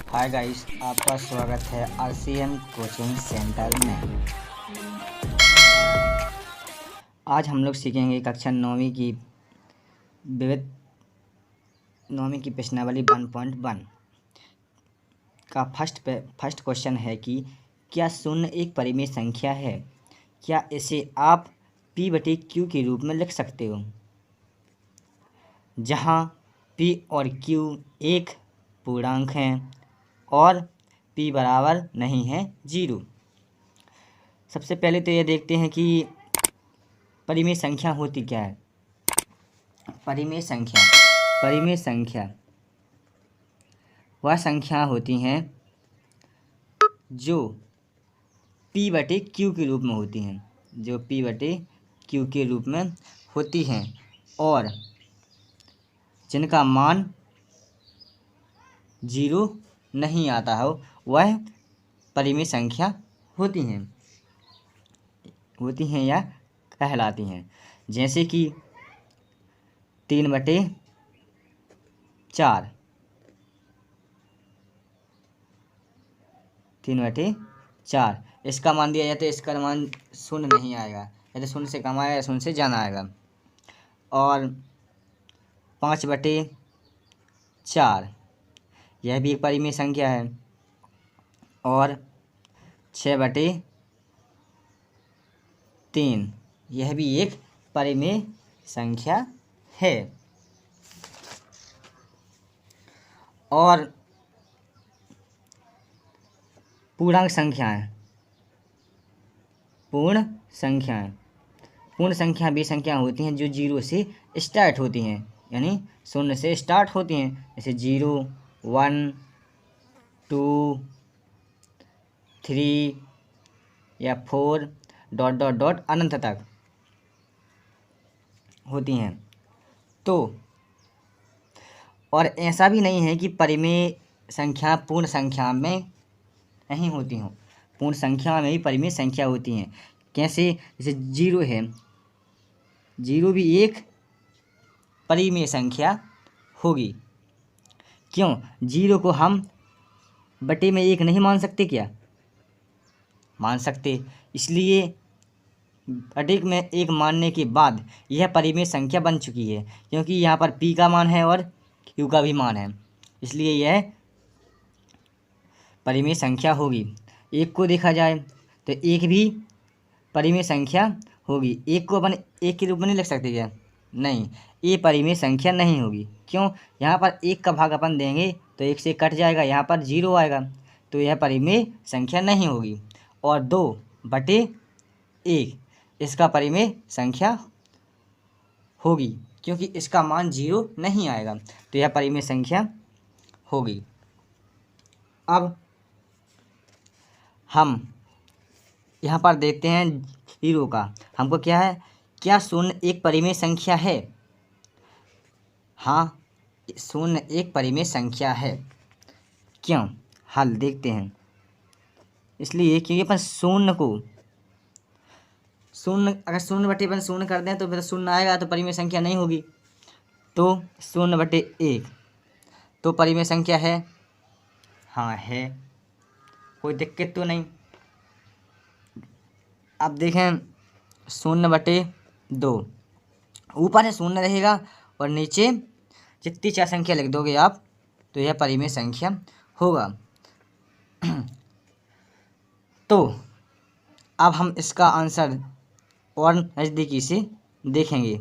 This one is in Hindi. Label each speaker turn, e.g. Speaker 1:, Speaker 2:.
Speaker 1: हाय गाइस, आपका स्वागत है RCM कोचिंग सेंटर में। आज हम लोग सीखेंगे कक्षा 9वीं की विविध 9वीं की प्रश्नावली 1.1 का फर्स्ट क्वेश्चन है कि क्या शून्य एक परिमेय संख्या है? क्या इसे आप P/Q के रूप में लिख सकते हो, जहाँ P और Q एक पूर्णांक हैं और P बराबर नहीं है 0। सबसे पहले तो ये देखते हैं कि परिमेय संख्या होती क्या है। परिमेय संख्या वह संख्या होती हैं जो P/Q के रूप में होती हैं, होती हैं और जिनका मान 0 नहीं आता हो, वह परिमेय संख्या होती हैं या कहलाती हैं। जैसे कि 3/4 इसका मान दिया जाए तो इसका मान 0 नहीं आएगा, या तो 0 से कम आएगा या 0 से ज़्यादा आएगा। और 5/4 यह भी एक परिमेय संख्या है। और 6/3 यह भी एक परिमेय संख्या है। और पूर्ण संख्या वे संख्या होती हैं जो 0 से स्टार्ट होती हैं, यानी 0 से स्टार्ट होती हैं। जैसे 0, 1, 2, 3 या 4 ... अनंत तक होती हैं। तो और ऐसा भी नहीं है कि परिमेय संख्या पूर्ण संख्या में नहीं होती हों, पूर्ण संख्या में भी परिमेय संख्या होती हैं। कैसे? जैसे 0 है, 0 भी एक परिमेय संख्या होगी। क्यों? 0 को हम बटे में 1 नहीं मान सकते क्या? मान सकते। इसलिए बटे में 1 मानने के बाद यह परिमेय संख्या बन चुकी है, क्योंकि यहाँ पर P का मान है और Q का भी मान है, इसलिए यह परिमेय संख्या होगी। 1 को देखा जाए तो 1 भी परिमेय संख्या होगी। 1 को अपन 1 के रूप में नहीं लिख सकते क्या? नहीं, ये परिमेय संख्या नहीं होगी। क्यों? यहाँ पर 1 का भाग अपन देंगे तो 1 से कट जाएगा, यहाँ पर 0 आएगा, तो यह परिमेय संख्या नहीं होगी। और 2/1 इसका परिमेय संख्या होगी, क्योंकि इसका मान 0 नहीं आएगा, तो यह परिमेय संख्या होगी। अब हम यहाँ पर देखते हैं 0 का। हमको क्या है? क्या 0 एक परिमेय संख्या है? हाँ, 0 एक परिमेय संख्या है। क्यों? हल देखते हैं। इसलिए क्योंकि अपन 0 को अगर 0/0 कर दें तो फिर 0 आएगा, तो परिमेय संख्या नहीं होगी। तो 0/1 तो परिमेय संख्या है। हाँ है, कोई दिक्कत तो नहीं। अब देखें 0/2 ऊपर है 0 रहेगा और नीचे जितनी 4 संख्या लिख दोगे आप, तो यह परिमेय संख्या होगा। तो अब हम इसका आंसर और नज़दीकी से देखेंगे।